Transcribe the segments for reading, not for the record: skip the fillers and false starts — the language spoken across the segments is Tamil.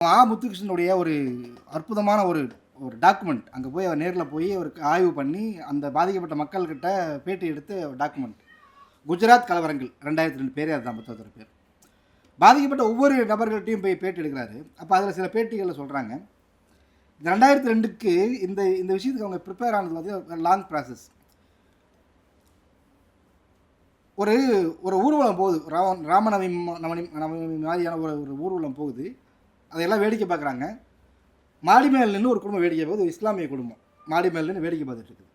முத்துகிருஷ்ணனுடைய ஒரு அற்புதமான ஒரு ஒரு டாக்குமெண்ட் அங்கே போய் அவர் நேரில் போய் ஒரு ஆய்வு பண்ணி அந்த பாதிக்கப்பட்ட மக்கள்கிட்ட பேட்டி எடுத்து டாக்குமெண்ட் குஜராத் கலவரங்கள் 2002 பேரே அதுதான் புத்தகத்தோட பேர். பாதிக்கப்பட்ட ஒவ்வொரு நபர்கள்ட்டையும் போய் பேட்டி எடுக்கிறாரு. அப்போ அதில் சில பேட்டிகளில் சொல்கிறாங்க, இந்த 2002க்கு இந்த இந்த விஷயத்துக்கு அவங்க ப்ரிப்பேர் ஆனது வந்து லாங் ப்ராசஸ். ஒரு ஒரு ஊர்வலம் போகுது, நவமி மாதிரியான ஒரு ஊர்வலம் போகுது. அதையெல்லாம் வேடிக்கை பார்க்குறாங்க. மாடி மேல் நின்று ஒரு குடும்பம் வேடிக்கை பார்க்குது, இஸ்லாமிய குடும்பம் மாடி மேல் நின்று வேடிக்கை பார்த்துட்டு இருக்குது.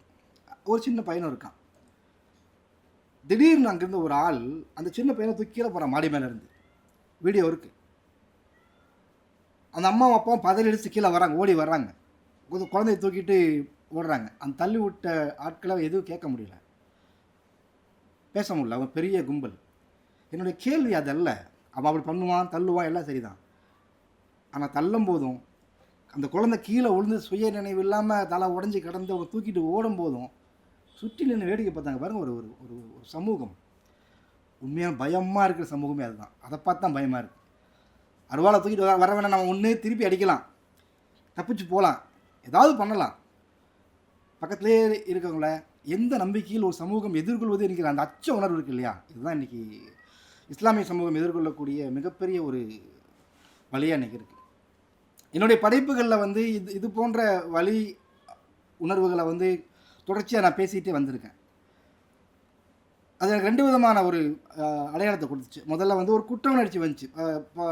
ஒரு சின்ன பையனும் இருக்கான். திடீர்னு அங்கேருந்து ஒரு ஆள் அந்த சின்ன பையனை தூக்கி கீழே போகிறான் மாடி மேலே இருந்து. வீடியோ இருக்குது. அந்த அம்மாவும் அப்பாவும் பதறடிச்சு கீழே வராங்க, ஓடி வர்றாங்க, குழந்தைய தூக்கிட்டு ஓடுறாங்க. அந்த தள்ளி விட்ட ஆட்களை எதுவும் கேட்க முடியல, பேச முடியல. அவன் பெரிய கும்பல். என்னுடைய கேள்வி அதல்ல. அவன் அப்படி பண்ணுவான், தள்ளுவான், எல்லாம் சரிதான். ஆனால் தள்ளும் போதும் அந்த குழந்தை கீழே விழுந்து சுய நினைவு இல்லாமல் தலை உடஞ்சி கிடந்து அவங்க தூக்கிட்டு ஓடும் போதும் சுற்றி நின்று வேடிக்கை பார்த்தாங்க பாருங்கள். ஒரு ஒரு ஒரு ஒரு சமூகம், உண்மையான பயமாக இருக்கிற சமூகமே அதுதான். அதை பார்த்து தான் பயமாக இருக்குது. அருவாளை தூக்கிட்டு வர வேணாம், நம்ம ஒன்று திருப்பி அடிக்கலாம், தப்பிச்சு போகலாம், ஏதாவது பண்ணலாம். பக்கத்துலேயே இருக்கவங்கள எந்த நம்பிக்கையில் ஒரு சமூகம் எதிர்கொள்வது என்கிற அந்த அச்ச உணர்வு இருக்குது இல்லையா, இதுதான் இன்றைக்கி இஸ்லாமிய சமூகம் எதிர்கொள்ளக்கூடிய மிகப்பெரிய ஒரு வழியாக இன்றைக்கி இருக்குது. என்னுடைய படைப்புகளில் வந்து இது போன்ற வழி உணர்வுகளை வந்து தொடர்ச்சியாக நான் பேசிகிட்டே வந்திருக்கேன். அது எனக்கு 2 விதமான ஒரு அடையாளத்தை கொடுத்துச்சு. முதல்ல வந்து ஒரு குற்ற உணர்ச்சி வந்துச்சு.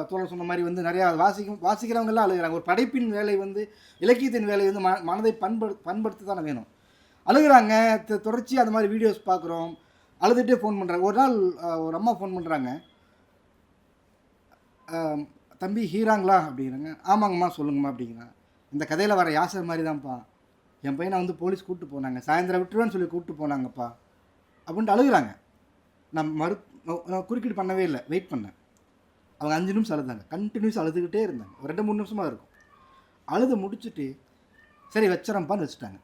தோழர் சொன்ன மாதிரி வந்து நிறையா வாசிக்கிறவங்கெல்லாம் அழுகிறாங்க. ஒரு படைப்பின் வேலை வந்து இலக்கியத்தின் வேலை வந்து மனதை பண்படுத்த தானே வேணும். அழுகிறாங்க. தொடர்ச்சியாக அந்த மாதிரி வீடியோஸ் பார்க்குறோம். அழுதுகிட்டே ஃபோன் பண்ணுறாங்க. ஒரு நாள் ஒரு அம்மா ஃபோன் பண்ணுறாங்க, தம்பி ஹீராங்களா அப்படிங்கிறாங்க. ஆமாங்கம்மா சொல்லுங்கம்மா அப்படிங்கிறாங்க. இந்த கதையில் வர யாசர் மாதிரி தான்ப்பா, என் பையனை வந்து போலீஸ் கூப்பிட்டு போனாங்க, சாயந்தரம் விட்டுருவேன்னு சொல்லி கூப்பிட்டு போனாங்கப்பா அப்படின்ட்டு அழுகிறாங்க. நான் குறுக்கீடு பண்ணவே இல்லை, வெயிட் பண்ணேன். அவங்க 5 நிமிஷம் அழுதாங்க. கண்டினியூஸ் அழுதுகிட்டே இருந்தாங்க. ஒரு 2-3 நிமிஷமாக இருக்கும். அழுது முடிச்சுட்டு சரி வச்சுறேன்ப்பான்னு வச்சுட்டாங்க.